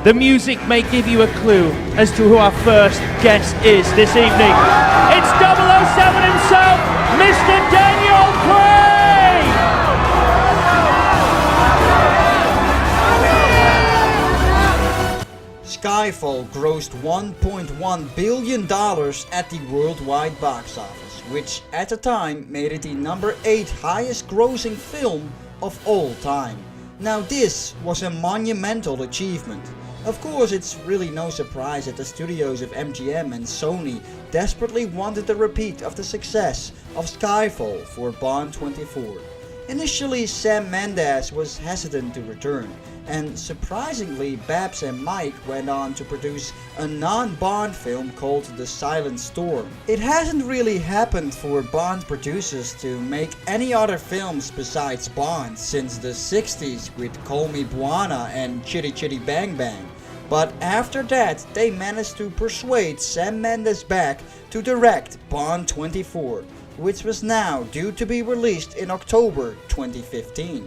The music may give you a clue as to who our first guest is this evening. It's 007 himself, Mr. Daniel Craig! Skyfall grossed $1.1 billion at the worldwide box office, which at the time made it the number 8 highest grossing film of all time. Now this was a monumental achievement. Of course, it's really no surprise that the studios of MGM and Sony desperately wanted a repeat of the success of Skyfall for Bond 24. Initially, Sam Mendes was hesitant to return, and surprisingly, Babs and Mike went on to produce a non-Bond film called The Silent Storm. It hasn't really happened for Bond producers to make any other films besides Bond since the 60s with Call Me Buana and Chitty Chitty Bang Bang. But after that, they managed to persuade Sam Mendes back to direct Bond 24, which was now due to be released in October 2015.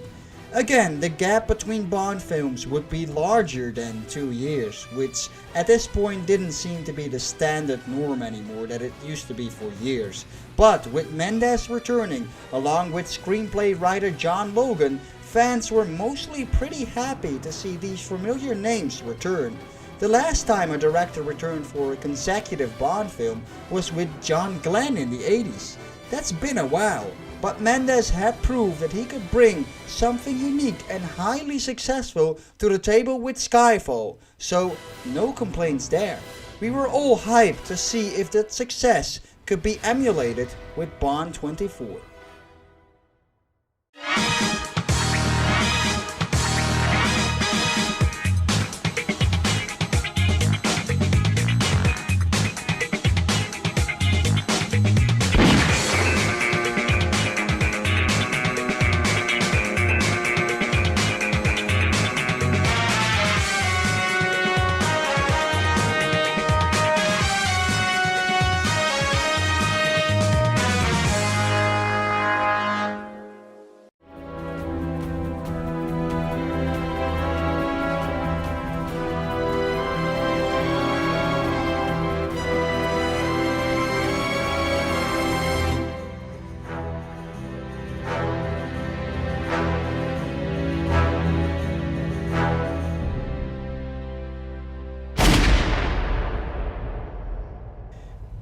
Again, the gap between Bond films would be larger than 2 years, which at this point didn't seem to be the standard norm anymore that it used to be for years. But with Mendes returning, along with screenplay writer John Logan, fans were mostly pretty happy to see these familiar names return. The last time a director returned for a consecutive Bond film was with John Glenn in the 80s. That's been a while, but Mendes had proved that he could bring something unique and highly successful to the table with Skyfall, so no complaints there. We were all hyped to see if that success could be emulated with Bond 24.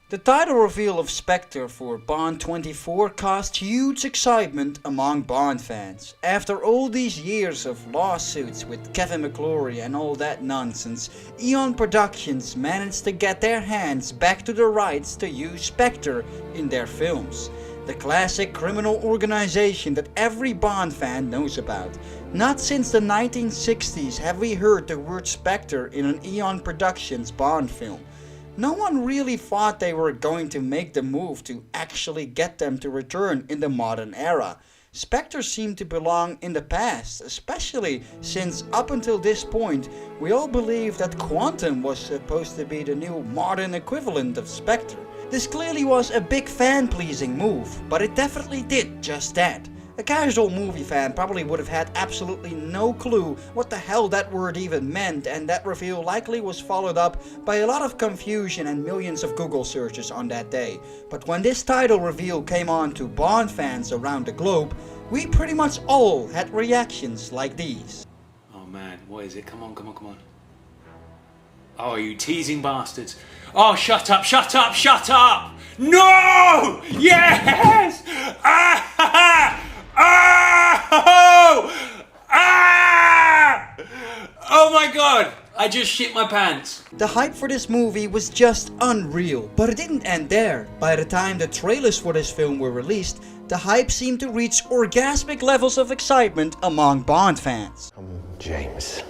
The title reveal of Spectre for Bond 24 caused huge excitement among Bond fans. After all these years of lawsuits with Kevin McClory and all that nonsense, Eon Productions managed to get their hands back to the rights to use Spectre in their films. The classic criminal organization that every Bond fan knows about. Not since the 1960s have we heard the word Spectre in an Eon Productions Bond film. No one really thought they were going to make the move to actually get them to return in the modern era. Spectre seemed to belong in the past, especially since up until this point we all believed that Quantum was supposed to be the new modern equivalent of Spectre. This clearly was a big fan-pleasing move, but it definitely did just that. A casual movie fan probably would have had absolutely no clue what the hell that word even meant, and that reveal likely was followed up by a lot of confusion and millions of Google searches on that day. But when this title reveal came on to Bond fans around the globe, we pretty much all had reactions like these. Oh man, what is it? Come on, come on, come on. Oh, you teasing bastards. Oh, shut up, shut up, shut up! No! Yes! Ah! Ah! Ah! Oh my god! I just shit my pants. The hype for this movie was just unreal, but it didn't end there. By the time the trailers for this film were released, the hype seemed to reach orgasmic levels of excitement among Bond fans. James,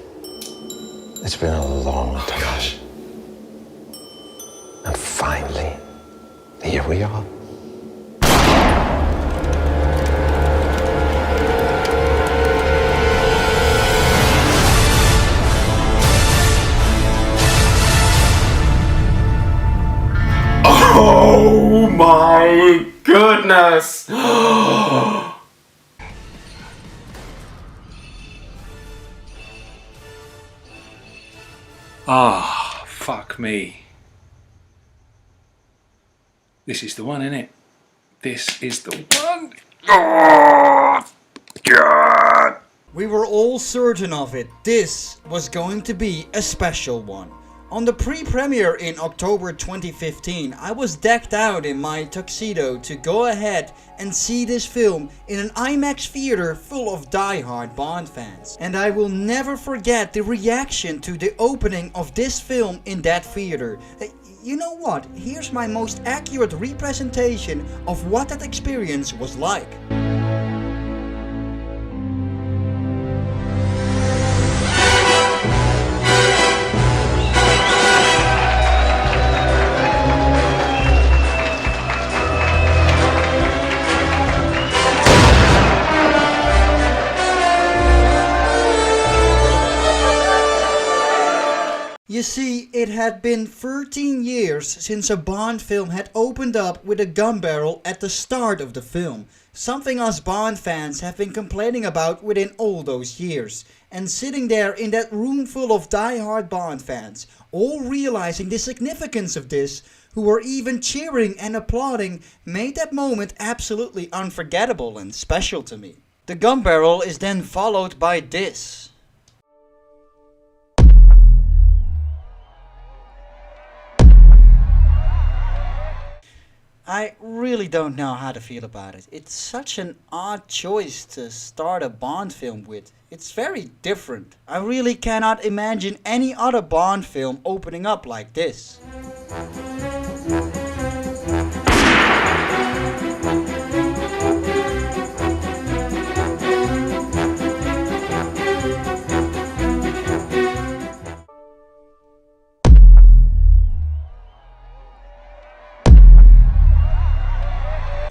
it's been a long time. Gosh. And finally, here we are. Oh my goodness! Ah, fuck me. This is the one, innit? This is the one. Oh, God. We were all certain of it. This was going to be a special one. On the pre-premiere in October 2015, I was decked out in my tuxedo to go ahead and see this film in an IMAX theater full of die-hard Bond fans. And I will never forget the reaction to the opening of this film in that theater. You know what? Here's my most accurate representation of what that experience was like. You see, it had been 13 years since a Bond film had opened up with a gun barrel at the start of the film, something us Bond fans have been complaining about within all those years. And sitting there in that room full of die-hard Bond fans, all realizing the significance of this, who were even cheering and applauding, made that moment absolutely unforgettable and special to me. The gun barrel is then followed by this. I really don't know how to feel about it. It's such an odd choice to start a Bond film with. It's very different. I really cannot imagine any other Bond film opening up like this.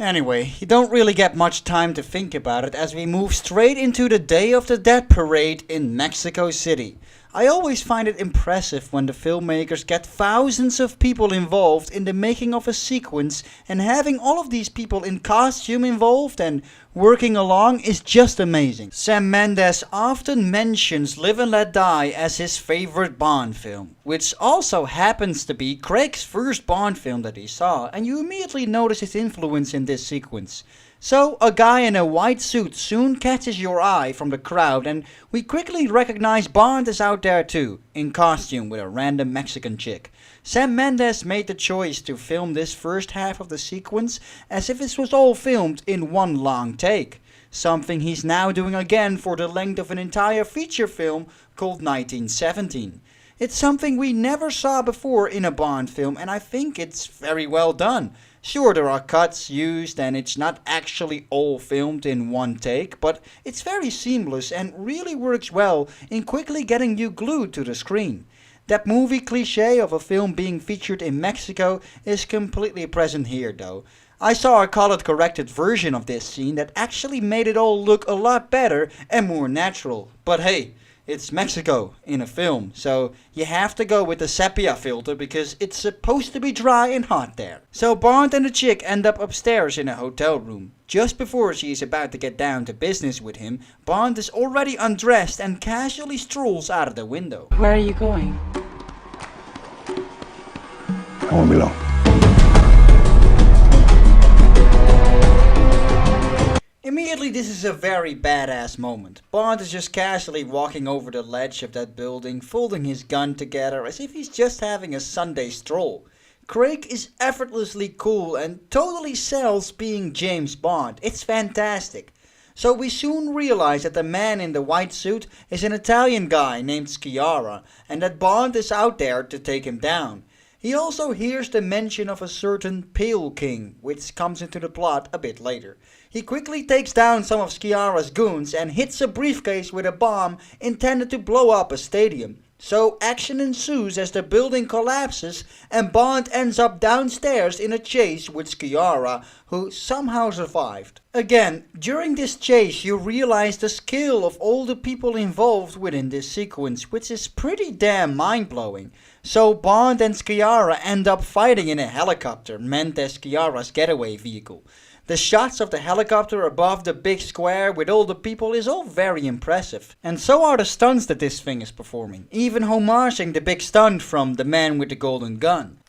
Anyway, you don't really get much time to think about it as we move straight into the Day of the Dead parade in Mexico City. I always find it impressive when the filmmakers get thousands of people involved in the making of a sequence, and having all of these people in costume involved and working along is just amazing. Sam Mendes often mentions Live and Let Die as his favorite Bond film, which also happens to be Craig's first Bond film that he saw, and you immediately notice his influence in this sequence. So, a guy in a white suit soon catches your eye from the crowd, and we quickly recognize Bond is out there too, in costume with a random Mexican chick. Sam Mendes made the choice to film this first half of the sequence as if this was all filmed in one long take, something he's now doing again for the length of an entire feature film called 1917. It's something we never saw before in a Bond film, and I think it's very well done. Sure, there are cuts used and it's not actually all filmed in one take, but it's very seamless and really works well in quickly getting you glued to the screen. That movie cliché of a film being featured in Mexico is completely present here though. I saw a colored corrected version of this scene that actually made it all look a lot better and more natural. But hey, it's Mexico in a film, so you have to go with the sepia filter because it's supposed to be dry and hot there. So Bond and the chick end up upstairs in a hotel room. Just before she is about to get down to business with him, Bond is already undressed and casually strolls out of the window. Where are you going? I won't be long. Immediately this is a very badass moment. Bond is just casually walking over the ledge of that building, folding his gun together as if he's just having a Sunday stroll. Craig is effortlessly cool and totally sells being James Bond. It's fantastic. So we soon realize that the man in the white suit is an Italian guy named Sciarra, and that Bond is out there to take him down. He also hears the mention of a certain Pale King, which comes into the plot a bit later. He quickly takes down some of Sciarra's goons and hits a briefcase with a bomb intended to blow up a stadium. So action ensues as the building collapses and Bond ends up downstairs in a chase with Sciarra, who somehow survived. Again, during this chase you realize the skill of all the people involved within this sequence, which is pretty damn mind-blowing. So Bond and Sciarra end up fighting in a helicopter meant as Sciarra's getaway vehicle. The shots of the helicopter above the big square with all the people is all very impressive. And so are the stunts that this thing is performing, even homaging the big stunt from The Man with the Golden Gun.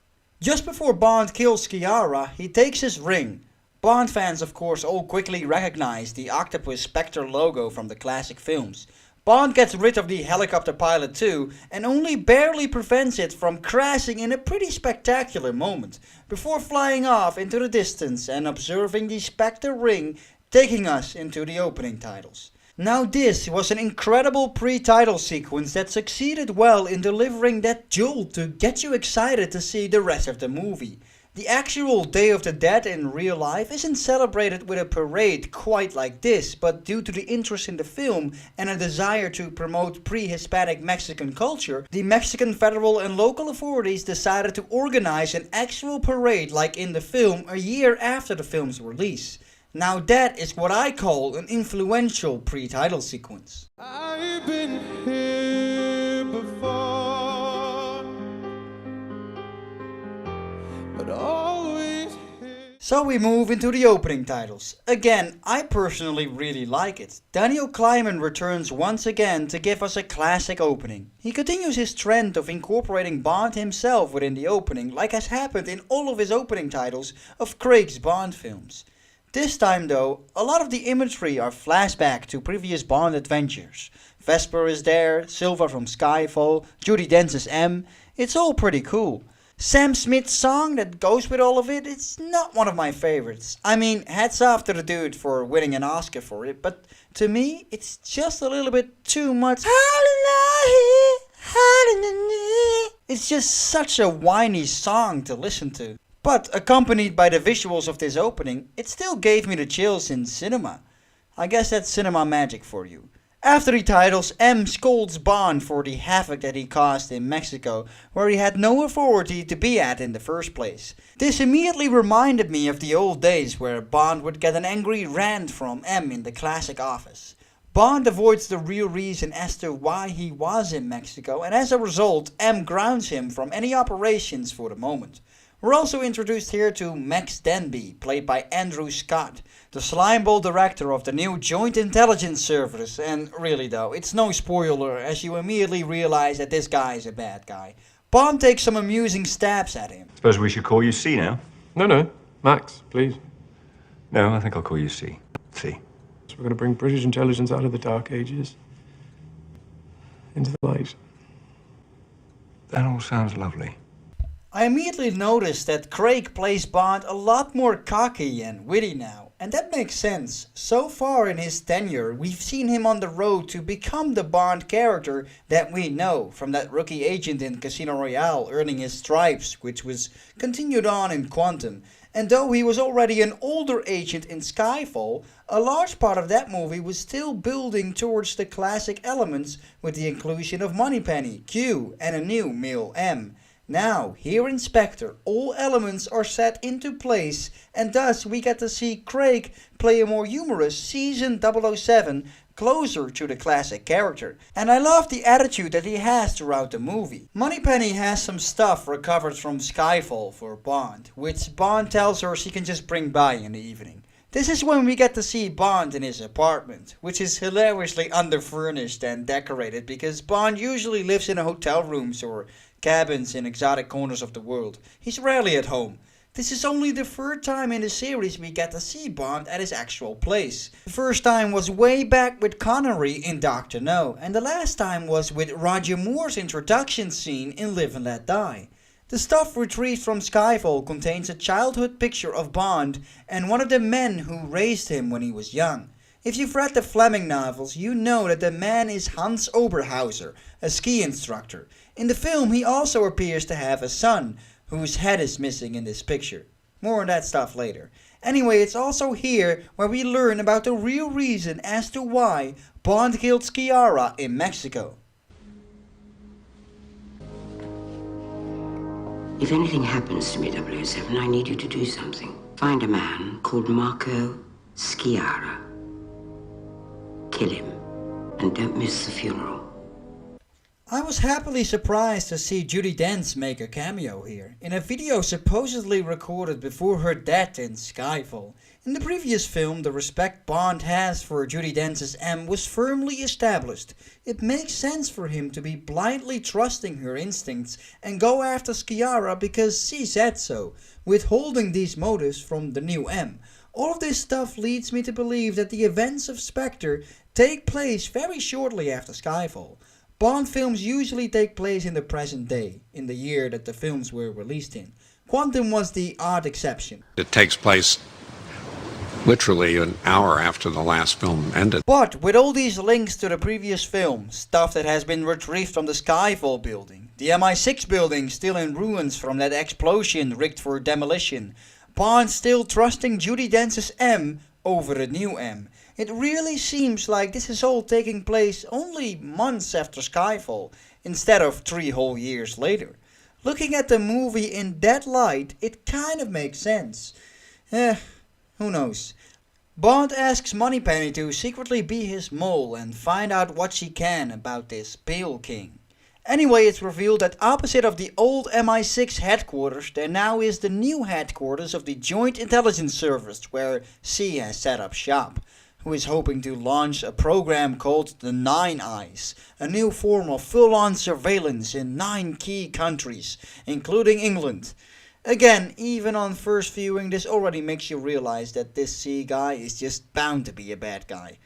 Just before Bond kills Kiara, he takes his ring. Bond fans of course all quickly recognize the octopus Spectre logo from the classic films. Bond gets rid of the helicopter pilot too, and only barely prevents it from crashing in a pretty spectacular moment, before flying off into the distance and observing the Spectre ring taking us into the opening titles. Now this was an incredible pre-title sequence that succeeded well in delivering that jolt to get you excited to see the rest of the movie. The actual Day of the Dead in real life isn't celebrated with a parade quite like this, but due to the interest in the film and a desire to promote pre-Hispanic Mexican culture, the Mexican federal and local authorities decided to organize an actual parade like in the film a year after the film's release. Now that is what I call an influential pre-title sequence. I've been here before, but always here. So we move into the opening titles. Again, I personally really like it. Daniel Kleinman returns once again to give us a classic opening. He continues his trend of incorporating Bond himself within the opening, like has happened in all of his opening titles of Craig's Bond films. This time though, a lot of the imagery are flashback to previous Bond adventures. Vesper is there, Silva from Skyfall, Judi Dench's M. It's all pretty cool. Sam Smith's song that goes with all of it, it's not one of my favorites. I mean, hats off to the dude for winning an Oscar for it, but to me, it's just a little bit too much. It's just such a whiny song to listen to. But accompanied by the visuals of this opening, it still gave me the chills in cinema. I guess that's cinema magic for you. After the titles, M scolds Bond for the havoc that he caused in Mexico, where he had no authority to be at in the first place. This immediately reminded me of the old days where Bond would get an angry rant from M in the classic Office. Bond avoids the real reason as to why he was in Mexico, and as a result, M grounds him from any operations for the moment. We're also introduced here to Max Denby, played by Andrew Scott, the slimeball director of the new Joint Intelligence Service, and really though, it's no spoiler as you immediately realize that this guy is a bad guy. Bond takes some amusing stabs at him. Suppose we should call you C now? No, Max, please. No, I think I'll call you C. C. So we're going to bring British intelligence out of the dark ages into the light. That all sounds lovely. I immediately noticed that Craig plays Bond a lot more cocky and witty now, and that makes sense. So far in his tenure, we've seen him on the road to become the Bond character that we know, from that rookie agent in Casino Royale earning his stripes, which was continued on in Quantum. And though he was already an older agent in Skyfall, a large part of that movie was still building towards the classic elements with the inclusion of Moneypenny, Q, and a new male M. Now, here in Spectre, all elements are set into place, and thus we get to see Craig play a more humorous, seasoned 007 closer to the classic character. And I love the attitude that he has throughout the movie. Moneypenny has some stuff recovered from Skyfall for Bond, which Bond tells her she can just bring by in the evening. This is when we get to see Bond in his apartment, which is hilariously underfurnished and decorated because Bond usually lives in hotel rooms or cabins in exotic corners of the world. He's rarely at home. This is only the third time in the series we get to see Bond at his actual place. The first time was way back with Connery in Dr. No, and the last time was with Roger Moore's introduction scene in Live and Let Die. The stuff retrieved from Skyfall contains a childhood picture of Bond and one of the men who raised him when he was young. If you've read the Fleming novels, you know that the man is Hans Oberhauser, a ski instructor. In the film, he also appears to have a son, whose head is missing in this picture. More on that stuff later. Anyway, it's also here where we learn about the real reason as to why Bond killed Kiara in Mexico. If anything happens to me, 007, I need you to do something. Find a man called Marco Sciarra. Kill him, and don't miss the funeral. I was happily surprised to see Judi Dench make a cameo here, in a video supposedly recorded before her death in Skyfall. In the previous film, the respect Bond has for Judi Dench's M was firmly established. It makes sense for him to be blindly trusting her instincts and go after Sciarra because she said so, withholding these motives from the new M. All of this stuff leads me to believe that the events of Spectre take place very shortly after Skyfall. Bond films usually take place in the present day, in the year that the films were released in. Quantum was the odd exception. It takes place literally an hour after the last film ended. But with all these links to the previous film, stuff that has been retrieved from the Skyfall building, the MI6 building still in ruins from that explosion rigged for demolition, Bond still trusting Judi Dench's M over the new M. It really seems like this is all taking place only months after Skyfall, instead of 3 whole years later. Looking at the movie in that light, it kind of makes sense. Who knows. Bond asks Moneypenny to secretly be his mole and find out what she can about this Pale King. Anyway, it's revealed that opposite of the old MI6 headquarters, there now is the new headquarters of the Joint Intelligence Service, where she has set up shop, who is hoping to launch a program called the 9 Eyes, a new form of full-on surveillance in 9 key countries, including England. Again, even on first viewing, this already makes you realize that this C guy is just bound to be a bad guy.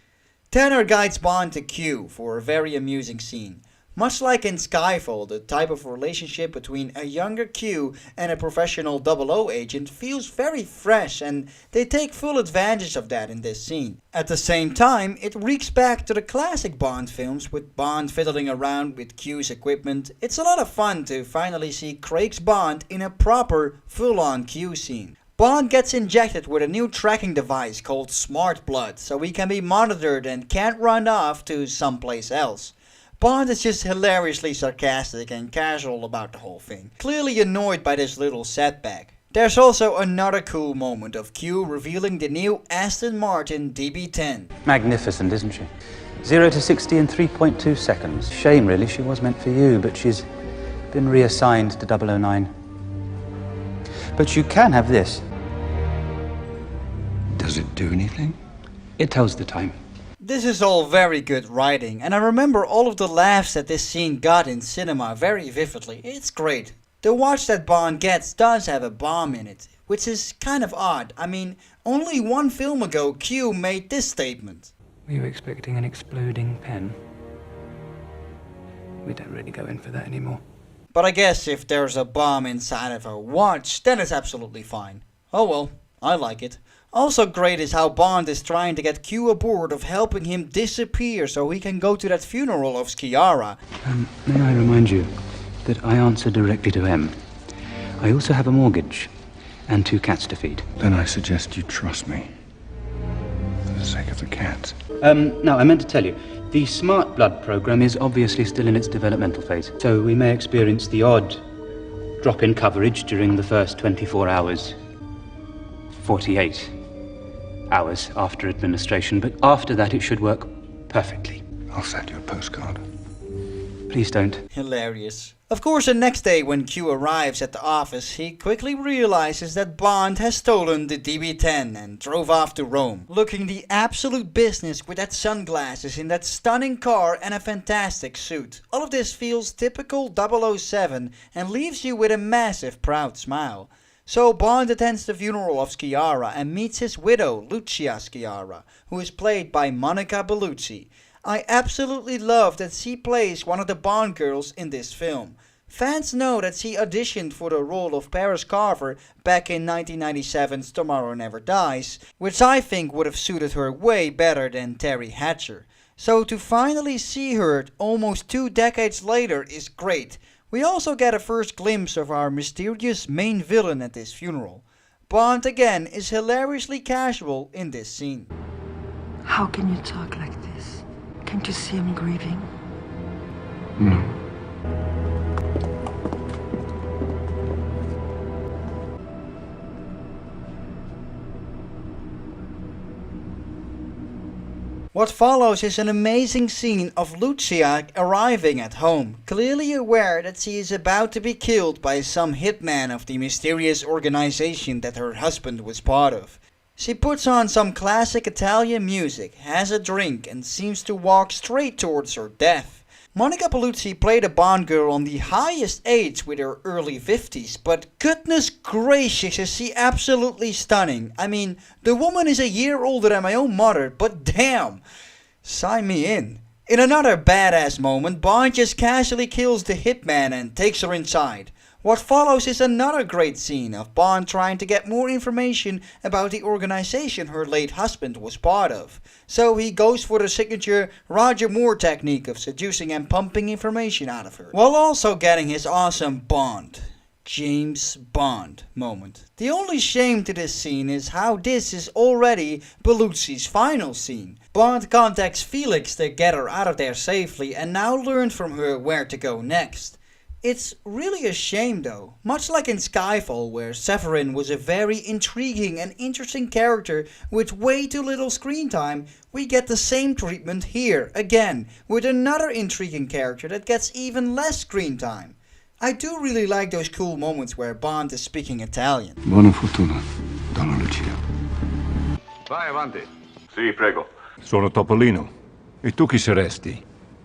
Tanner guides Bond to Q for a very amusing scene. Much like in Skyfall, the type of relationship between a younger Q and a professional 00 agent feels very fresh, and they take full advantage of that in this scene. At the same time, it reeks back to the classic Bond films, with Bond fiddling around with Q's equipment. It's a lot of fun to finally see Craig's Bond in a proper, full-on Q scene. Bond gets injected with a new tracking device called Smart Blood, so he can be monitored and can't run off to someplace else. Bond is just hilariously sarcastic and casual about the whole thing, clearly annoyed by this little setback. There's also another cool moment of Q revealing the new Aston Martin DB10. Magnificent, isn't she? 0 to 60 in 3.2 seconds. Shame, really, she was meant for you, but she's been reassigned to 009. But you can have this. Does it do anything? It tells the time. This is all very good writing, and I remember all of the laughs that this scene got in cinema very vividly. It's great. The watch that Bond gets does have a bomb in it, which is kind of odd. I mean, only one film ago Q made this statement. Were you expecting an exploding pen? We don't really go in for that anymore. But I guess if there's a bomb inside of a watch, then it's absolutely fine. Oh well, I like it. Also great is how Bond is trying to get Q aboard of helping him disappear so he can go to that funeral of Sciarra. May I remind you that I answer directly to M. I also have a mortgage and 2 cats to feed. Then I suggest you trust me. For the sake of the cats. Now, I meant to tell you, the Smart Blood program is obviously still in its developmental phase, so we may experience the odd drop in coverage during the first 24 hours. 48 hours after administration, but after that it should work perfectly. I'll send you a postcard. Please don't. Hilarious. Of course, the next day when Q arrives at the office, he quickly realizes that Bond has stolen the DB10 and drove off to Rome, looking the absolute business with that sunglasses in that stunning car and a fantastic suit. All of this feels typical 007 and leaves you with a massive proud smile. So Bond attends the funeral of Sciarra and meets his widow, Lucia Sciarra, who is played by Monica Bellucci. I absolutely love that she plays one of the Bond girls in this film. Fans know that she auditioned for the role of Paris Carver back in 1997's Tomorrow Never Dies, which I think would have suited her way better than Terry Hatcher. So to finally see her almost 2 decades later is great. We also get a first glimpse of our mysterious main villain at this funeral. Bond again is hilariously casual in this scene. How can you talk like this? Can't you see I'm grieving? No. What follows is an amazing scene of Lucia arriving at home, clearly aware that she is about to be killed by some hitman of the mysterious organization that her husband was part of. She puts on some classic Italian music, has a drink, and seems to walk straight towards her death. Monica Bellucci played a Bond girl on the highest age with her early 50s, but goodness gracious is she absolutely stunning. I mean, the woman is a year older than my own mother, but damn! Sign me in. In another badass moment, Bond just casually kills the hitman and takes her inside. What follows is another great scene of Bond trying to get more information about the organization her late husband was part of. So he goes for the signature Roger Moore technique of seducing and pumping information out of her, while also getting his awesome Bond, James Bond moment. The only shame to this scene is how this is already Bellucci's final scene. Bond contacts Felix to get her out of there safely and now learns from her where to go next. It's really a shame though, much like in Skyfall where Severin was a very intriguing and interesting character with way too little screen time, we get the same treatment here, again, with another intriguing character that gets even less screen time. I do really like those cool moments where Bond is speaking Italian. Buona fortuna, Donna Lucia. Vai avanti. Sì, prego. Sono Topolino. E tu chi saresti?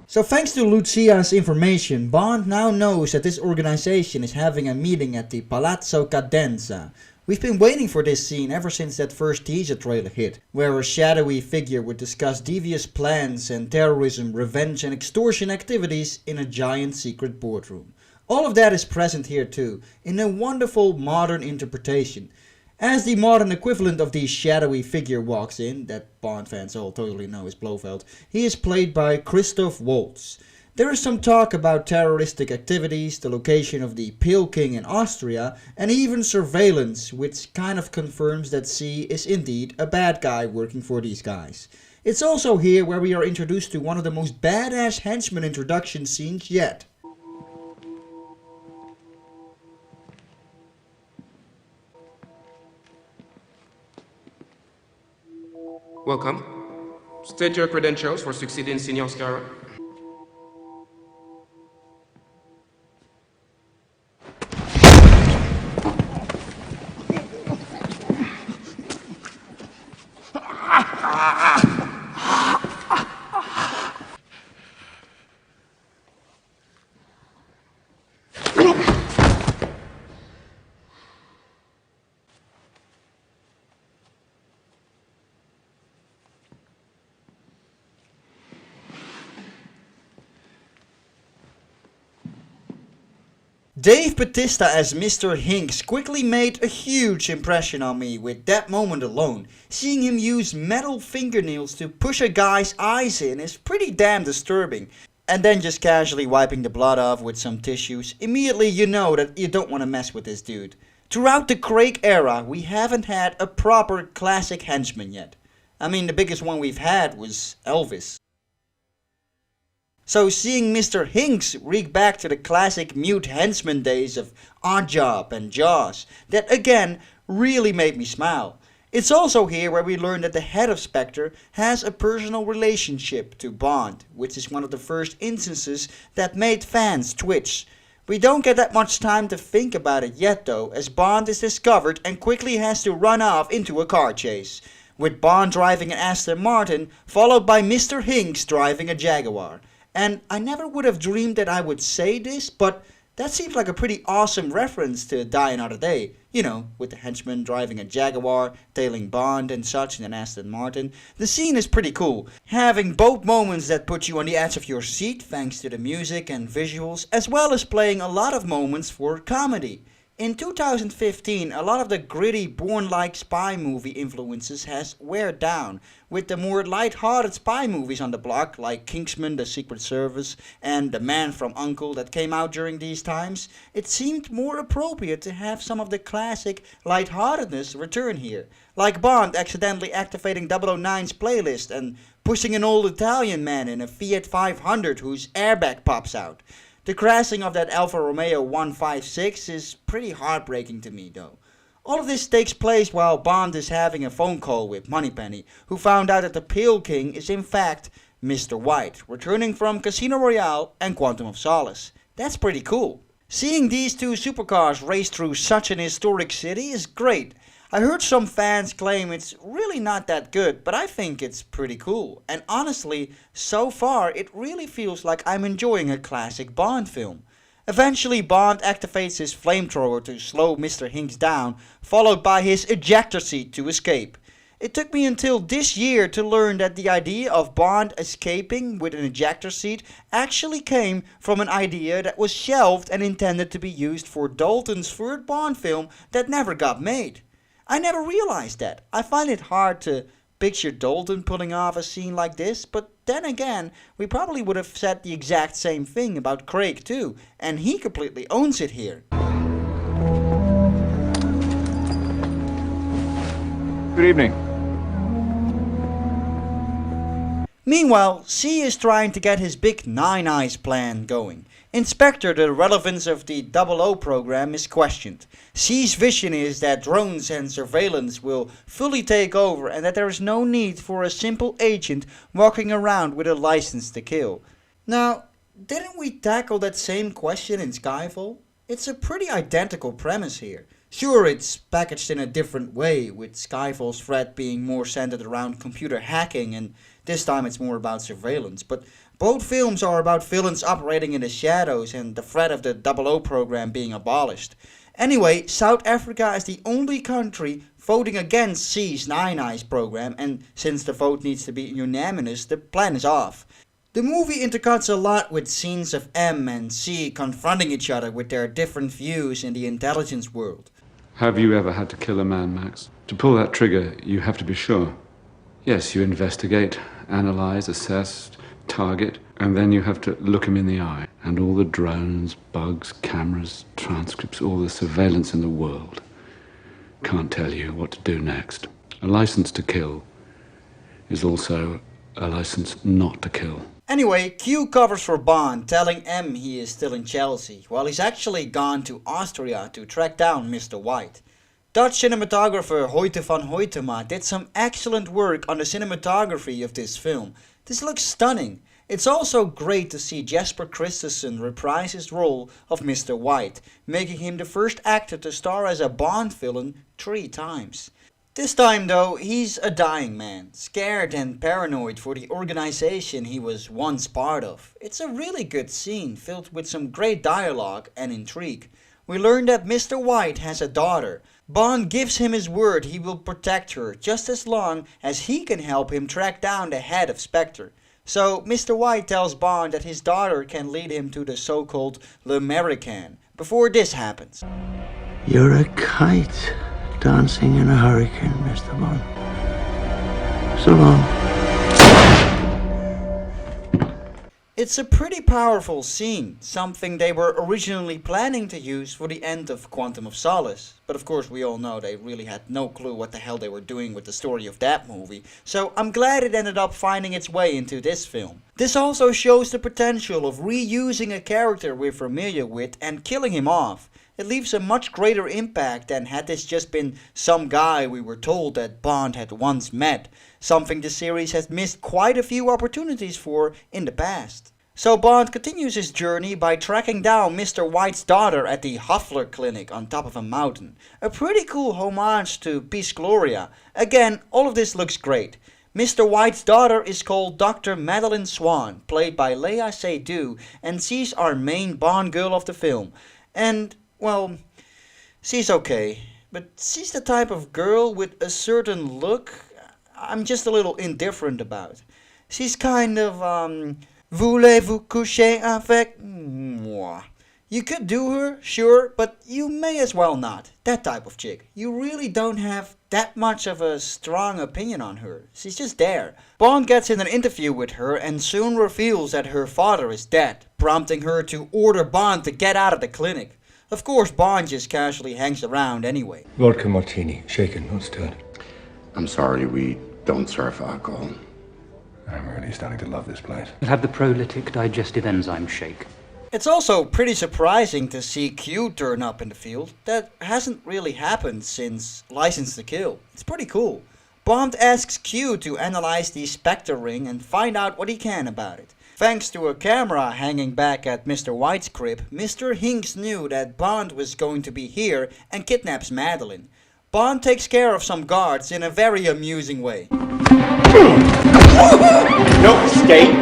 So thanks to Lucia's information, Bond now knows that this organization is having a meeting at the Palazzo Cadenza. We've been waiting for this scene ever since that first teaser trailer hit, where a shadowy figure would discuss devious plans and terrorism, revenge and extortion activities in a giant secret boardroom. All of that is present here too, in a wonderful modern interpretation. As the modern equivalent of the shadowy figure walks in, that Bond fans all totally know is Blofeld, he is played by Christoph Waltz. There is some talk about terroristic activities, the location of the Pale King in Austria, and even surveillance, which kind of confirms that C is indeed a bad guy working for these guys. It's also here where we are introduced to one of the most badass henchman introduction scenes yet. Welcome. State your credentials for succeeding Senior Scarra. Dave Bautista as Mr. Hinks quickly made a huge impression on me with that moment alone. Seeing him use metal fingernails to push a guy's eyes in is pretty damn disturbing. And then just casually wiping the blood off with some tissues, immediately you know that you don't want to mess with this dude. Throughout the Craig era, we haven't had a proper classic henchman yet. I mean, the biggest one we've had was Elvis. So seeing Mr. Hinks reek back to the classic mute henchman days of Oddjob and Jaws, that again really made me smile. It's also here where we learn that the head of Spectre has a personal relationship to Bond, which is one of the first instances that made fans twitch. We don't get that much time to think about it yet though, as Bond is discovered and quickly has to run off into a car chase, with Bond driving an Aston Martin followed by Mr. Hinks driving a Jaguar. And I never would have dreamed that I would say this, but that seems like a pretty awesome reference to Die Another Day. You know, with the henchman driving a Jaguar, tailing Bond and such in an Aston Martin. The scene is pretty cool, having both moments that put you on the edge of your seat thanks to the music and visuals, as well as playing a lot of moments for comedy. In 2015, a lot of the gritty Bourne-like spy movie influences has wear down, with the more light-hearted spy movies on the block like Kingsman: The Secret Service and The Man from U.N.C.L.E. that came out during these times. It seemed more appropriate to have some of the classic lightheartedness return here, like Bond accidentally activating 009's playlist and pushing an old Italian man in a Fiat 500 whose airbag pops out. The crashing of that Alfa Romeo 156 is pretty heartbreaking to me though. All of this takes place while Bond is having a phone call with Moneypenny, who found out that the Pale King is in fact Mr. White, returning from Casino Royale and Quantum of Solace. That's pretty cool. Seeing these two supercars race through such an historic city is great. I heard some fans claim it's really not that good, but I think it's pretty cool. And honestly, so far it really feels like I'm enjoying a classic Bond film. Eventually Bond activates his flamethrower to slow Mr. Hinks down, followed by his ejector seat to escape. It took me until this year to learn that the idea of Bond escaping with an ejector seat actually came from an idea that was shelved and intended to be used for Dalton's third Bond film that never got made. I never realized that. I find it hard to picture Dalton pulling off a scene like this, but then again, we probably would have said the exact same thing about Craig too, and he completely owns it here. Good evening. Meanwhile, C is trying to get his big Nine Eyes plan going. In Spectre, the relevance of the 00 program is questioned. C's vision is that drones and surveillance will fully take over and that there is no need for a simple agent walking around with a license to kill. Now, didn't we tackle that same question in Skyfall? It's a pretty identical premise here. Sure, it's packaged in a different way, with Skyfall's threat being more centered around computer hacking and this time it's more about surveillance, but both films are about villains operating in the shadows and the threat of the 00 program being abolished. Anyway, South Africa is the only country voting against C's Nine Eyes program, and since the vote needs to be unanimous, the plan is off. The movie intercuts a lot with scenes of M and C confronting each other with their different views in the intelligence world. Have you ever had to kill a man, Max? To pull that trigger, you have to be sure. Yes, you investigate, analyze, assess, target, and then you have to look him in the eye. And all the drones, bugs, cameras, transcripts, all the surveillance in the world can't tell you what to do next. A license to kill is also a license not to kill. Anyway, Q covers for Bond, telling M he is still in Chelsea, while he's actually gone to Austria to track down Mr. White. Dutch cinematographer Hoyte van Hoytema did some excellent work on the cinematography of this film. This looks stunning. It's also great to see Jesper Christensen reprise his role of Mr. White, making him the first actor to star as a Bond villain 3 times. This time though, he's a dying man, scared and paranoid for the organization he was once part of. It's a really good scene, filled with some great dialogue and intrigue. We learn that Mr. White has a daughter. Bond gives him his word he will protect her just as long as he can help him track down the head of Spectre. So Mr. White tells Bond that his daughter can lead him to the so-called L'Americain. Before this happens. You're a kite dancing in a hurricane, Mr. Bond. So long. It's a pretty powerful scene, something they were originally planning to use for the end of Quantum of Solace. But of course we all know they really had no clue what the hell they were doing with the story of that movie, so I'm glad it ended up finding its way into this film. This also shows the potential of reusing a character we're familiar with and killing him off. It leaves a much greater impact than had this just been some guy we were told that Bond had once met, something the series has missed quite a few opportunities for in the past. So Bond continues his journey by tracking down Mr. White's daughter at the Hoffler Clinic on top of a mountain. A pretty cool homage to Peace Gloria. Again, all of this looks great. Mr. White's daughter is called Dr. Madeline Swan, played by Lea Seydoux, and she's our main Bond girl of the film. And, well, she's okay, but she's the type of girl with a certain look I'm just a little indifferent about. She's kind of, voulez-vous coucher avec moi? You could do her, sure, but you may as well not. That type of chick. You really don't have that much of a strong opinion on her. She's just there. Bond gets in an interview with her and soon reveals that her father is dead, prompting her to order Bond to get out of the clinic. Of course, Bond just casually hangs around anyway. Vodka martini, shaken, not stirred. I'm sorry, we don't serve alcohol. I'm really starting to love this place. We'll have the prolytic digestive enzyme shake. It's also pretty surprising to see Q turn up in the field. That hasn't really happened since License to Kill. It's pretty cool. Bond asks Q to analyze the Spectre ring and find out what he can about it. Thanks to a camera hanging back at Mr. White's crib, Mr. Hinks knew that Bond was going to be here and kidnaps Madeline. Bond takes care of some guards in a very amusing way. No escape!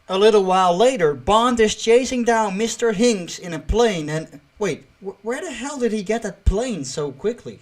A little while later, Bond is chasing down Mr. Hinks in a plane and... Wait, where the hell did he get that plane so quickly?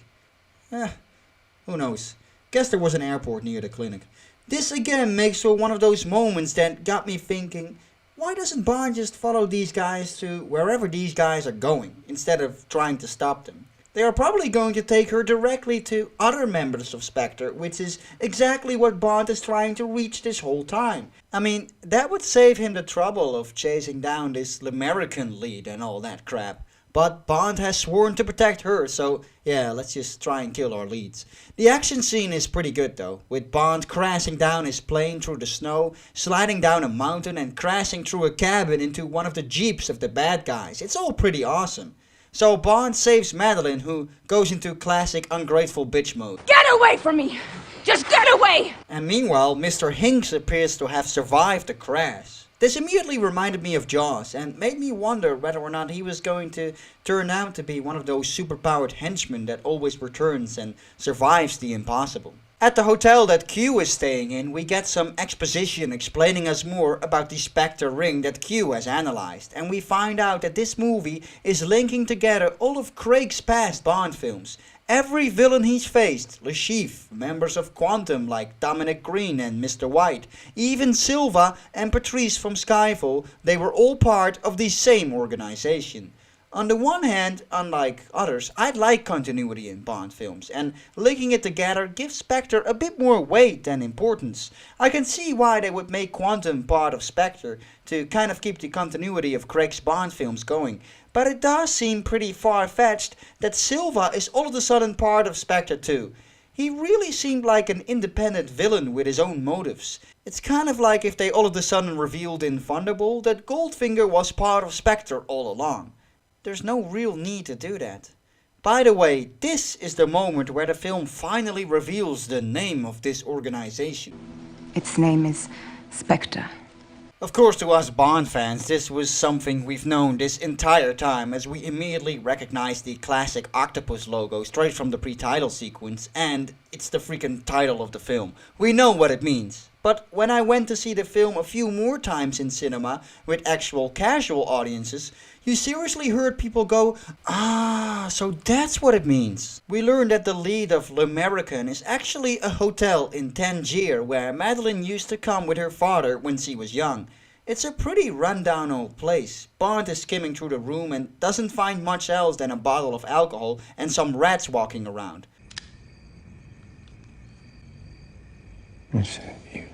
Who knows? Guess there was an airport near the clinic. This again makes for one of those moments that got me thinking, why doesn't Bond just follow these guys to wherever these guys are going, instead of trying to stop them? They are probably going to take her directly to other members of Spectre, which is exactly what Bond is trying to reach this whole time. I mean, that would save him the trouble of chasing down this American lead and all that crap. But Bond has sworn to protect her, so yeah, let's just try and kill our leads. The action scene is pretty good though, with Bond crashing down his plane through the snow, sliding down a mountain and crashing through a cabin into one of the jeeps of the bad guys. It's all pretty awesome. So Bond saves Madeline, who goes into classic ungrateful bitch mode. Get away from me! Just get away! And meanwhile, Mr. Hinks appears to have survived the crash. This immediately reminded me of Jaws and made me wonder whether or not he was going to turn out to be one of those superpowered henchmen that always returns and survives the impossible. At the hotel that Q is staying in, we get some exposition explaining us more about the Spectre ring that Q has analyzed, and we find out that this movie is linking together all of Craig's past Bond films. Every villain he's faced, Le Chiffre, members of Quantum like Dominic Green and Mr. White, even Silva and Patrice from Skyfall, they were all part of the same organization. On the one hand, unlike others, I like continuity in Bond films, and linking it together gives Spectre a bit more weight and importance. I can see why they would make Quantum part of Spectre, to kind of keep the continuity of Craig's Bond films going, but it does seem pretty far-fetched that Silva is all of a sudden part of Spectre too. He really seemed like an independent villain with his own motives. It's kind of like if they all of a sudden revealed in Thunderball that Goldfinger was part of Spectre all along. There's no real need to do that. By the way, this is the moment where the film finally reveals the name of this organization. Its name is Spectre. Of course, to us Bond fans, this was something we've known this entire time, as we immediately recognize the classic octopus logo straight from the pre-title sequence, and it's the freaking title of the film. We know what it means. But when I went to see the film a few more times in cinema with actual casual audiences, you seriously heard people go, "Ah, so that's what it means." We learned that the lead of L'American is actually a hotel in Tangier where Madeline used to come with her father when she was young. It's a pretty rundown old place. Bond is skimming through the room and doesn't find much else than a bottle of alcohol and some rats walking around. What's that, you?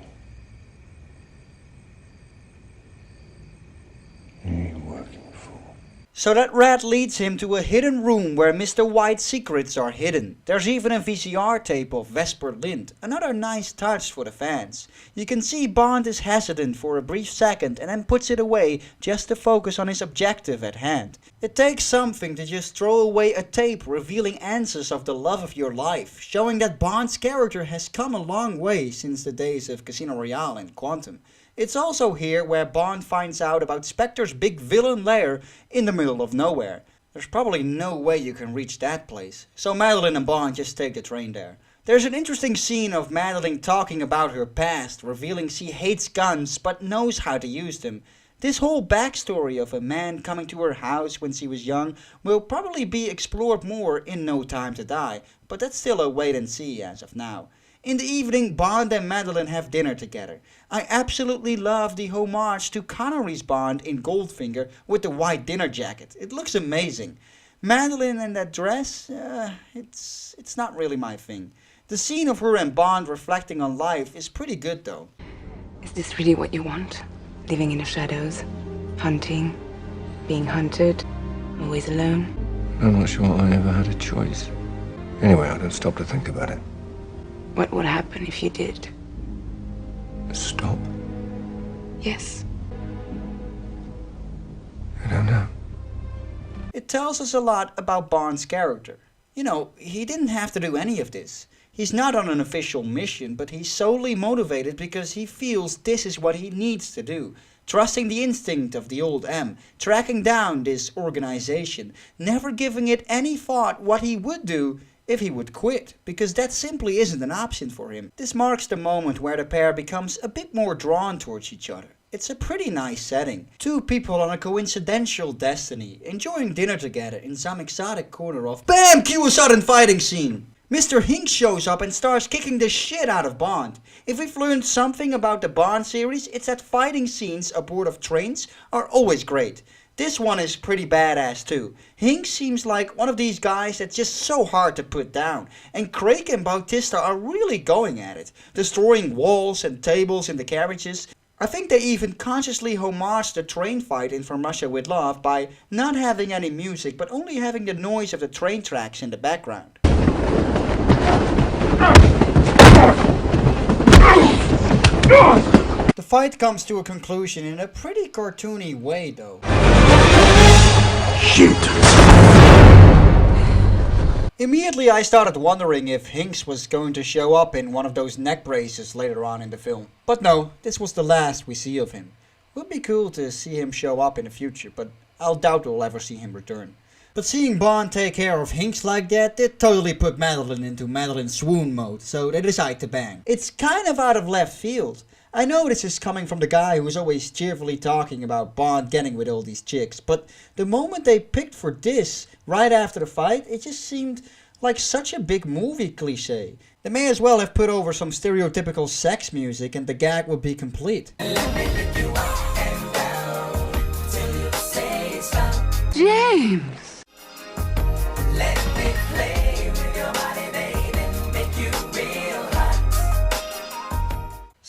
You working fool. So that rat leads him to a hidden room where Mr. White's secrets are hidden. There's even a VCR tape of Vesper Lind, another nice touch for the fans. You can see Bond is hesitant for a brief second and then puts it away just to focus on his objective at hand. It takes something to just throw away a tape revealing answers of the love of your life, showing that Bond's character has come a long way since the days of Casino Royale and Quantum. It's also here where Bond finds out about Spectre's big villain lair in the middle of nowhere. There's probably no way you can reach that place, so Madeline and Bond just take the train there. There's an interesting scene of Madeline talking about her past, revealing she hates guns but knows how to use them. This whole backstory of a man coming to her house when she was young will probably be explored more in No Time to Die, but that's still a wait and see as of now. In the evening, Bond and Madeline have dinner together. I absolutely love the homage to Connery's Bond in Goldfinger with the white dinner jacket. It looks amazing. Madeline in that dress, it's not really my thing. The scene of her and Bond reflecting on life is pretty good though. Is this really what you want? Living in the shadows, hunting, being hunted, always alone? I'm not sure I ever had a choice. Anyway, I don't stop to think about it. What would happen if you did? Stop? Yes. It tells us a lot about Bond's character. You know, he didn't have to do any of this. He's not on an official mission, but he's solely motivated because he feels this is what he needs to do. Trusting the instinct of the old M, tracking down this organization, never giving it any thought what he would do if he would quit, because that simply isn't an option for him. This marks the moment where the pair becomes a bit more drawn towards each other. It's a pretty nice setting. Two people on a coincidental destiny, enjoying dinner together in some exotic corner of BAM! Cue a sudden fighting scene! Mr. Hinks shows up and starts kicking the shit out of Bond. If we've learned something about the Bond series, it's that fighting scenes aboard of trains are always great. This one is pretty badass too. Hinks seems like one of these guys that's just so hard to put down. And Craig and Bautista are really going at it, destroying walls and tables in the carriages. I think they even consciously homaged the train fight in From Russia With Love by not having any music but only having the noise of the train tracks in the background. The fight comes to a conclusion in a pretty cartoony way though. Shoot! Immediately I started wondering if Hinks was going to show up in one of those neck braces later on in the film. But no, this was the last we see of him. Would be cool to see him show up in the future, but I'll doubt we'll ever see him return. But seeing Bond take care of Hinks like that, it totally put Madeline into Madeline swoon mode, so they decide to bang. It's kind of out of left field. I know this is coming from the guy who's always cheerfully talking about Bond getting with all these chicks, but the moment they picked for this, right after the fight, it just seemed like such a big movie cliche. They may as well have put over some stereotypical sex music and the gag would be complete. James!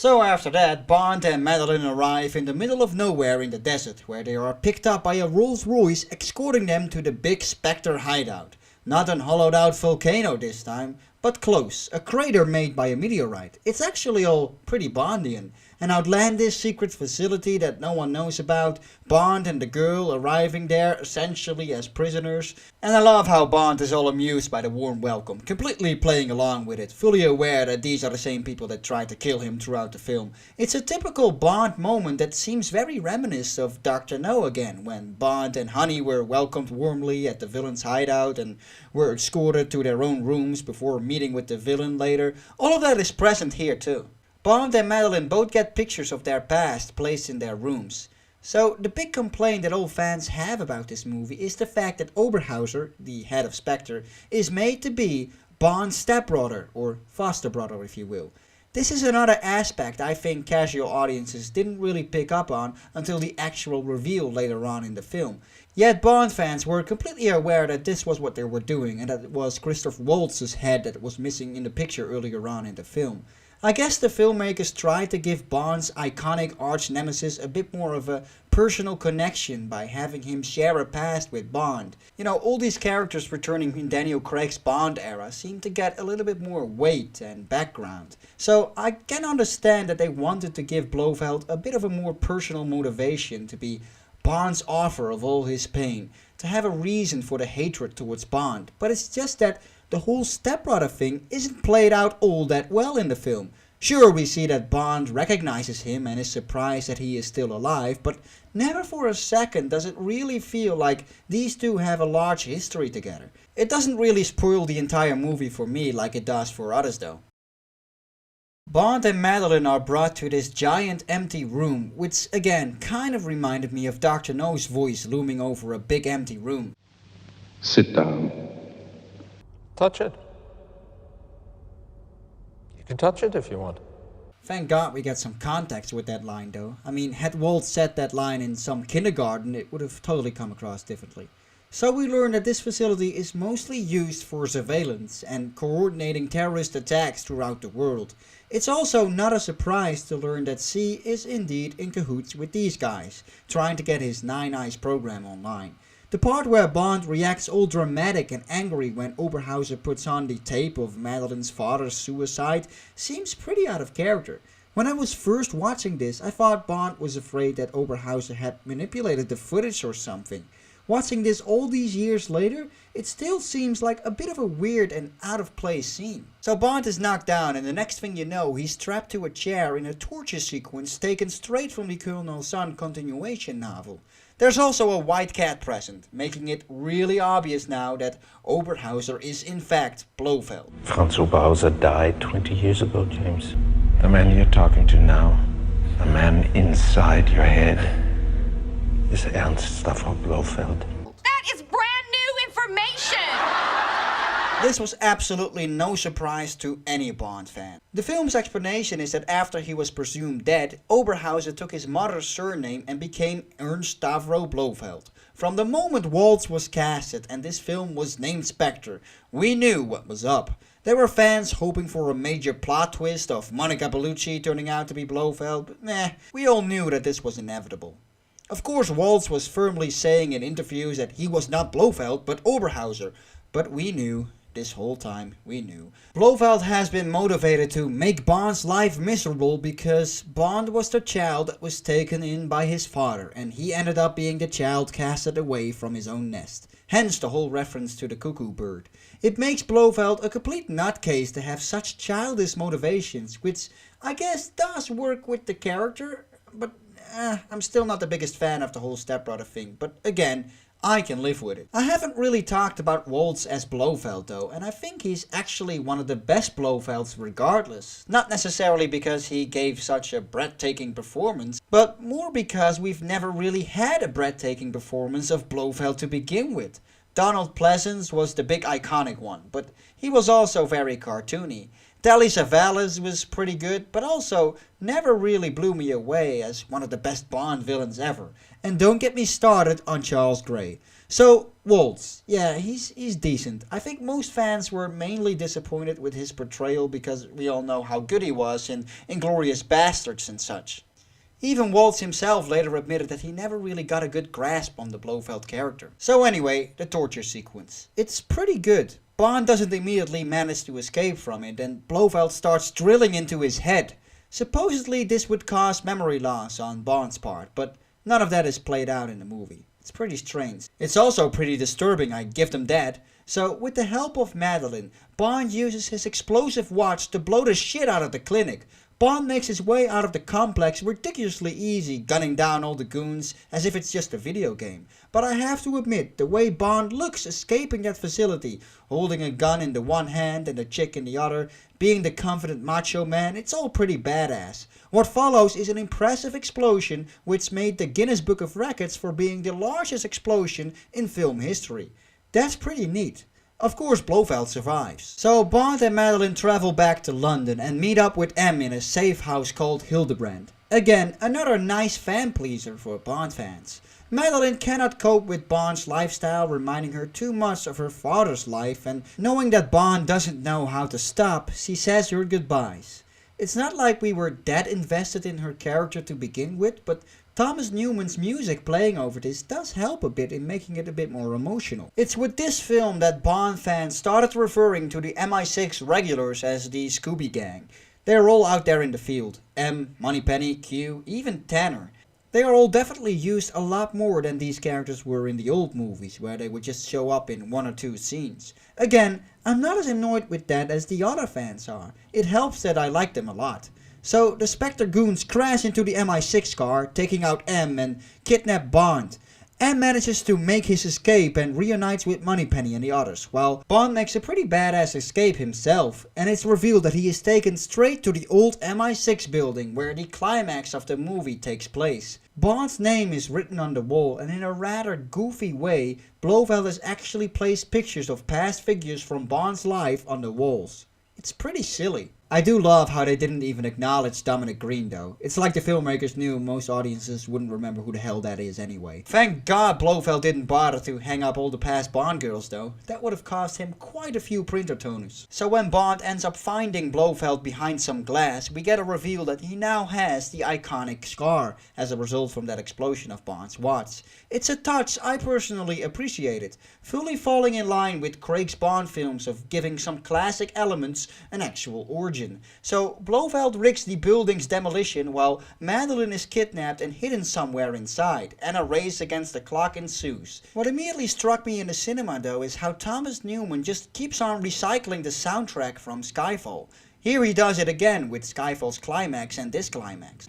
So after that, Bond and Madeline arrive in the middle of nowhere in the desert, where they are picked up by a Rolls Royce escorting them to the big Spectre hideout. Not an hollowed out volcano this time, but close, a crater made by a meteorite. It's actually all pretty Bondian. An outlandish secret facility that no one knows about, Bond and the girl arriving there essentially as prisoners. And I love how Bond is all amused by the warm welcome, completely playing along with it, fully aware that these are the same people that tried to kill him throughout the film. It's a typical Bond moment that seems very reminiscent of Dr. No again, when Bond and Honey were welcomed warmly at the villain's hideout and were escorted to their own rooms before meeting with the villain later. All of that is present here too. Bond and Madeline both get pictures of their past placed in their rooms. So the big complaint that all fans have about this movie is the fact that Oberhauser, the head of Spectre, is made to be Bond's stepbrother, or foster brother if you will. This is another aspect I think casual audiences didn't really pick up on until the actual reveal later on in the film. Yet Bond fans were completely aware that this was what they were doing and that it was Christoph Waltz's head that was missing in the picture earlier on in the film. I guess the filmmakers tried to give Bond's iconic arch-nemesis a bit more of a personal connection by having him share a past with Bond. You know, all these characters returning in Daniel Craig's Bond era seem to get a little bit more weight and background. So I can understand that they wanted to give Blofeld a bit of a more personal motivation to be Bond's author of all his pain, to have a reason for the hatred towards Bond. But it's just that the whole stepbrother thing isn't played out all that well in the film. Sure, we see that Bond recognizes him and is surprised that he is still alive, but never for a second does it really feel like these two have a large history together. It doesn't really spoil the entire movie for me like it does for others though. Bond and Madeline are brought to this giant empty room, which again kind of reminded me of Dr. No's voice looming over a big empty room. Sit down. Touch it. You can touch it if you want. Thank God we get some context with that line though. I mean, had Walt said that line in some kindergarten, it would have totally come across differently. So we learn that this facility is mostly used for surveillance and coordinating terrorist attacks throughout the world. It's also not a surprise to learn that C is indeed in cahoots with these guys, trying to get his Nine Eyes program online. The part where Bond reacts all dramatic and angry when Oberhauser puts on the tape of Madeline's father's suicide seems pretty out of character. When I was first watching this, I thought Bond was afraid that Oberhauser had manipulated the footage or something. Watching this all these years later, it still seems like a bit of a weird and out of place scene. So Bond is knocked down, and the next thing you know, he's strapped to a chair in a torture sequence taken straight from the Colonel Sun continuation novel. There's also a white cat present, making it really obvious now that Oberhauser is in fact Blofeld. Franz Oberhauser died 20 years ago, James. The man you're talking to now, the man inside your head, is Ernst Stavro Blofeld. That is brand new information! This was absolutely no surprise to any Bond fan. The film's explanation is that after he was presumed dead, Oberhauser took his mother's surname and became Ernst Stavro Blofeld. From the moment Waltz was casted and this film was named Spectre, we knew what was up. There were fans hoping for a major plot twist of Monica Bellucci turning out to be Blofeld, but meh, we all knew that this was inevitable. Of course, Waltz was firmly saying in interviews that he was not Blofeld but Oberhauser, but we knew. This whole time, we knew. Blofeld has been motivated to make Bond's life miserable because Bond was the child that was taken in by his father, and he ended up being the child casted away from his own nest. Hence the whole reference to the cuckoo bird. It makes Blofeld a complete nutcase to have such childish motivations, which I guess does work with the character, but I'm still not the biggest fan of the whole stepbrother thing. But again, I can live with it. I haven't really talked about Waltz as Blofeld though, and I think he's actually one of the best Blofelds regardless. Not necessarily because he gave such a breathtaking performance, but more because we've never really had a breathtaking performance of Blofeld to begin with. Donald Pleasence was the big iconic one, but he was also very cartoony. Telly Savalas was pretty good, but also never really blew me away as one of the best Bond villains ever. And don't get me started on Charles Gray. So, Waltz, yeah, he's decent. I think most fans were mainly disappointed with his portrayal because we all know how good he was in Inglourious Basterds and such. Even Waltz himself later admitted that he never really got a good grasp on the Blofeld character. So anyway, the torture sequence. It's pretty good. Bond doesn't immediately manage to escape from it, and Blofeld starts drilling into his head. Supposedly this would cause memory loss on Bond's part, but none of that is played out in the movie. It's pretty strange. It's also pretty disturbing, I give them that. So with the help of Madeline, Bond uses his explosive watch to blow the shit out of the clinic. Bond makes his way out of the complex ridiculously easy, gunning down all the goons as if it's just a video game. But I have to admit, the way Bond looks escaping that facility, holding a gun in the one hand and a chick in the other, being the confident macho man, it's all pretty badass. What follows is an impressive explosion which made the Guinness Book of Records for being the largest explosion in film history. That's pretty neat. Of course Blofeld survives. So Bond and Madeline travel back to London and meet up with M in a safe house called Hildebrand. Again, another nice fan pleaser for Bond fans. Madeline cannot cope with Bond's lifestyle, reminding her too much of her father's life, and knowing that Bond doesn't know how to stop, she says her goodbyes. It's not like we were that invested in her character to begin with, but Thomas Newman's music playing over this does help a bit in making it a bit more emotional. It's with this film that Bond fans started referring to the MI6 regulars as the Scooby Gang. They're all out there in the field. M, Moneypenny, Q, even Tanner. They are all definitely used a lot more than these characters were in the old movies, where they would just show up in one or two scenes. Again, I'm not as annoyed with that as the other fans are. It helps that I like them a lot. So the Spectre goons crash into the MI6 car, taking out M and kidnap Bond. M manages to make his escape and reunites with Moneypenny and the others, while Bond makes a pretty badass escape himself, and it's revealed that he is taken straight to the old MI6 building where the climax of the movie takes place. Bond's name is written on the wall, and in a rather goofy way, Blofeld has actually placed pictures of past figures from Bond's life on the walls. It's pretty silly. I do love how they didn't even acknowledge Dominic Green though. It's like the filmmakers knew most audiences wouldn't remember who the hell that is anyway. Thank God Blofeld didn't bother to hang up all the past Bond girls though. That would have cost him quite a few printer toners. So when Bond ends up finding Blofeld behind some glass, we get a reveal that he now has the iconic scar as a result from that explosion of Bond's watch. It's a touch I personally appreciated, fully falling in line with Craig's Bond films of giving some classic elements an actual origin. explosion. So Blofeld rigs the building's demolition while Madeline is kidnapped and hidden somewhere inside, and a race against the clock ensues. What immediately struck me in the cinema though is how Thomas Newman just keeps on recycling the soundtrack from Skyfall. Here he does it again with Skyfall's climax and this climax.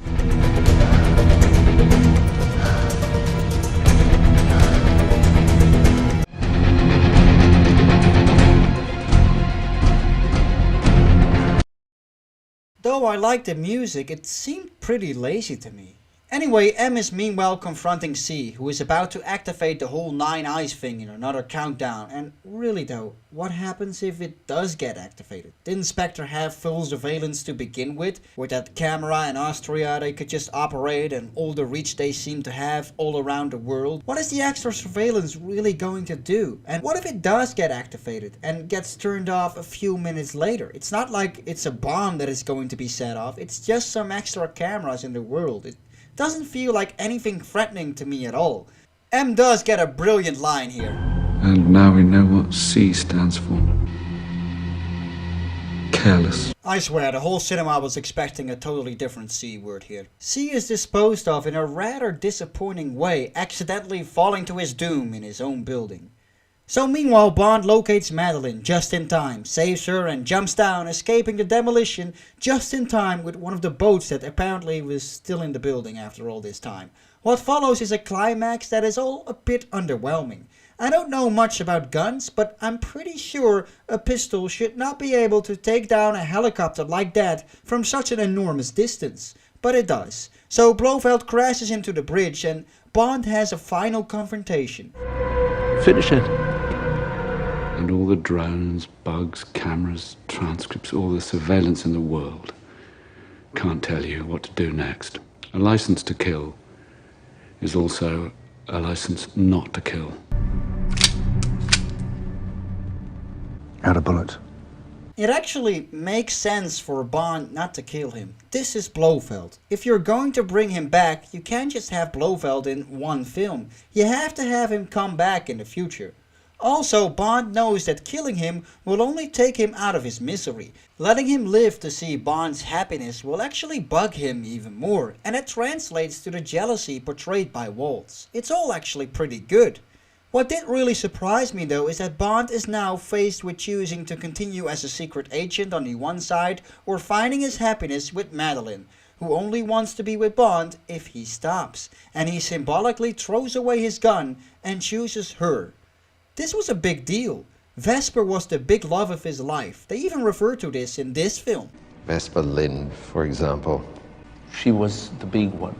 Though I liked the music, it seemed pretty lazy to me. Anyway, M is meanwhile confronting C, who is about to activate the whole 9 eyes thing in another countdown. And really though, what happens if it does get activated? Didn't Spectre have full surveillance to begin with that camera in Austria they could just operate and all the reach they seem to have all around the world? What is the extra surveillance really going to do? And what if it does get activated and gets turned off a few minutes later? It's not like it's a bomb that is going to be set off, it's just some extra cameras in the world. It doesn't feel like anything threatening to me at all. M does get a brilliant line here. And now we know what C stands for. Careless. I swear, the whole cinema was expecting a totally different C word here. C is disposed of in a rather disappointing way, accidentally falling to his doom in his own building. So meanwhile, Bond locates Madeline just in time, saves her and jumps down, escaping the demolition just in time with one of the boats that apparently was still in the building after all this time. What follows is a climax that is all a bit underwhelming. I don't know much about guns, but I'm pretty sure a pistol should not be able to take down a helicopter like that from such an enormous distance. But it does. So Blofeld crashes into the bridge and Bond has a final confrontation. Finish it. And all the drones, bugs, cameras, transcripts, all the surveillance in the world can't tell you what to do next. A license to kill is also a license not to kill. Out of bullets. It actually makes sense for Bond not to kill him. This is Blofeld. If you're going to bring him back, you can't just have Blofeld in one film. You have to have him come back in the future. Also, Bond knows that killing him will only take him out of his misery. Letting him live to see Bond's happiness will actually bug him even more, and it translates to the jealousy portrayed by Waltz. It's all actually pretty good. What did really surprise me though is that Bond is now faced with choosing to continue as a secret agent on the one side or finding his happiness with Madeline, who only wants to be with Bond if he stops, and he symbolically throws away his gun and chooses her. This was a big deal. Vesper was the big love of his life. They even refer to this in this film. Vesper Lynd, for example. She was the big one.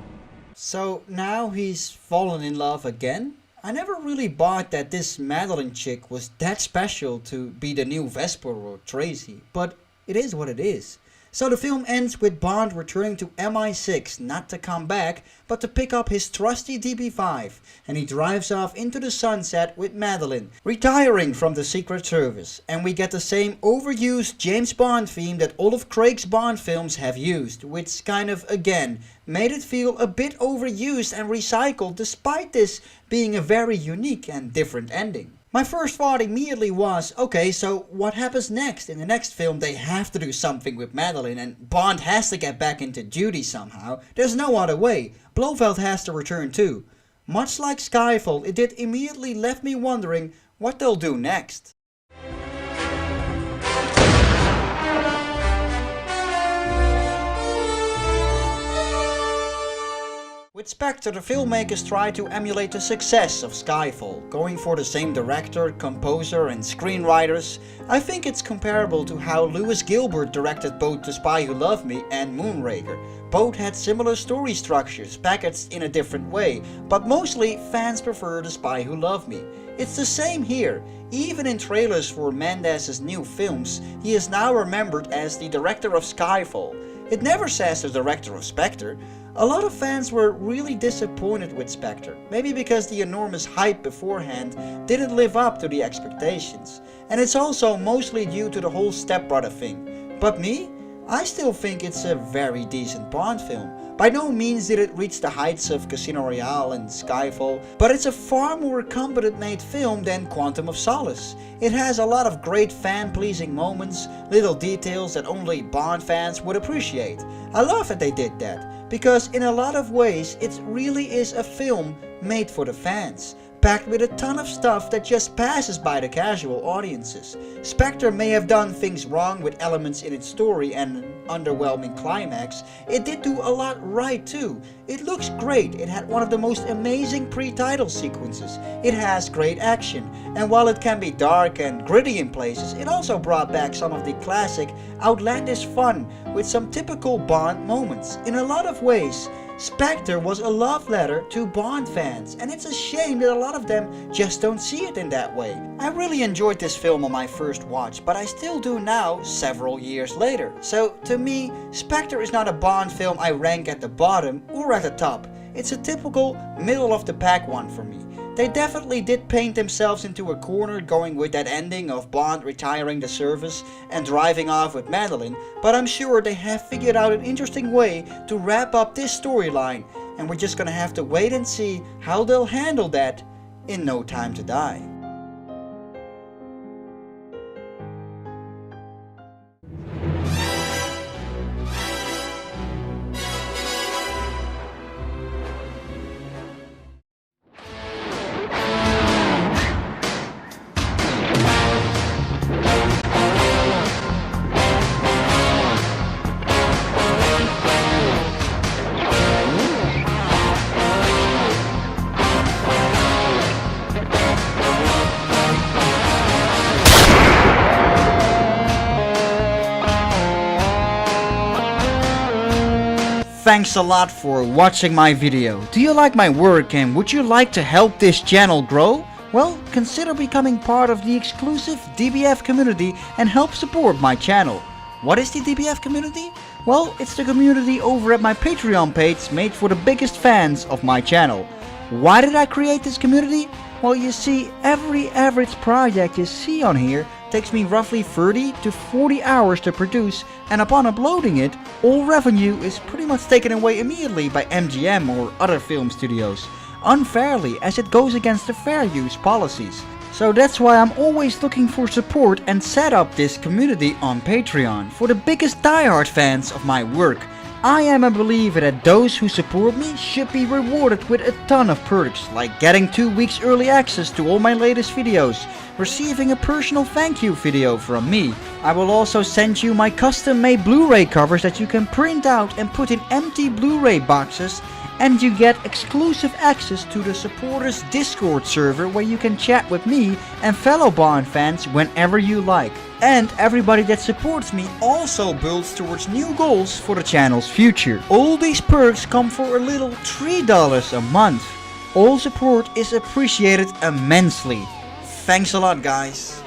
So now he's fallen in love again? I never really bought that this Madeline chick was that special to be the new Vesper or Tracy, but it is what it is. So the film ends with Bond returning to MI6, not to come back, but to pick up his trusty DB5, and he drives off into the sunset with Madeline, retiring from the Secret Service. And we get the same overused James Bond theme that all of Craig's Bond films have used, which kind of, again, made it feel a bit overused and recycled, despite this being a very unique and different ending. My first thought immediately was, okay, so what happens next? In the next film they have to do something with Madeline and Bond has to get back into duty somehow. There's no other way. Blofeld has to return too. Much like Skyfall, it did immediately left me wondering what they'll do next. With Spectre, the filmmakers tried to emulate the success of Skyfall, going for the same director, composer and screenwriters. I think it's comparable to how Lewis Gilbert directed both The Spy Who Loved Me and Moonraker. Both had similar story structures, packaged in a different way, but mostly fans prefer The Spy Who Loved Me. It's the same here. Even in trailers for Mendes's new films, he is now remembered as the director of Skyfall. It never says the director of Spectre. A lot of fans were really disappointed with Spectre, maybe because the enormous hype beforehand didn't live up to the expectations. And it's also mostly due to the whole stepbrother thing. But me? I still think it's a very decent Bond film. By no means did it reach the heights of Casino Royale and Skyfall, but it's a far more competent made film than Quantum of Solace. It has a lot of great fan-pleasing moments, little details that only Bond fans would appreciate. I love that they did that, because in a lot of ways it really is a film made for the fans, packed with a ton of stuff that just passes by the casual audiences. Spectre may have done things wrong with elements in its story and an underwhelming climax. It did do a lot right too. It looks great, it had one of the most amazing pre-title sequences, it has great action, and while it can be dark and gritty in places, it also brought back some of the classic outlandish fun with some typical Bond moments. In a lot of ways, Spectre was a love letter to Bond fans, and it's a shame that a lot of them just don't see it in that way. I really enjoyed this film on my first watch, but I still do now, several years later. So to me, Spectre is not a Bond film I rank at the bottom or at the top. It's a typical middle of the pack one for me. They definitely did paint themselves into a corner going with that ending of Bond retiring the service and driving off with Madeline, but I'm sure they have figured out an interesting way to wrap up this storyline, and we're just gonna have to wait and see how they'll handle that in No Time to Die. Thanks a lot for watching my video. Do you like my work and would you like to help this channel grow? Well, consider becoming part of the exclusive DBF community and help support my channel. What is the DBF community? Well, it's the community over at my Patreon page made for the biggest fans of my channel. Why did I create this community? Well, you see, every average project you see on here takes me roughly 30 to 40 hours to produce, and upon uploading it, all revenue is pretty much taken away immediately by MGM or other film studios, unfairly as it goes against the fair use policies. So that's why I'm always looking for support and set up this community on Patreon for the biggest diehard fans of my work. I am a believer that those who support me should be rewarded with a ton of perks, like getting 2 weeks early access to all my latest videos, receiving a personal thank you video from me. I will also send you my custom made Blu-ray covers that you can print out and put in empty Blu-ray boxes, and you get exclusive access to the supporters Discord server where you can chat with me and fellow Bond fans whenever you like. And everybody that supports me also builds towards new goals for the channel's future. All these perks come for a little $3 a month. All support is appreciated immensely. Thanks a lot, guys.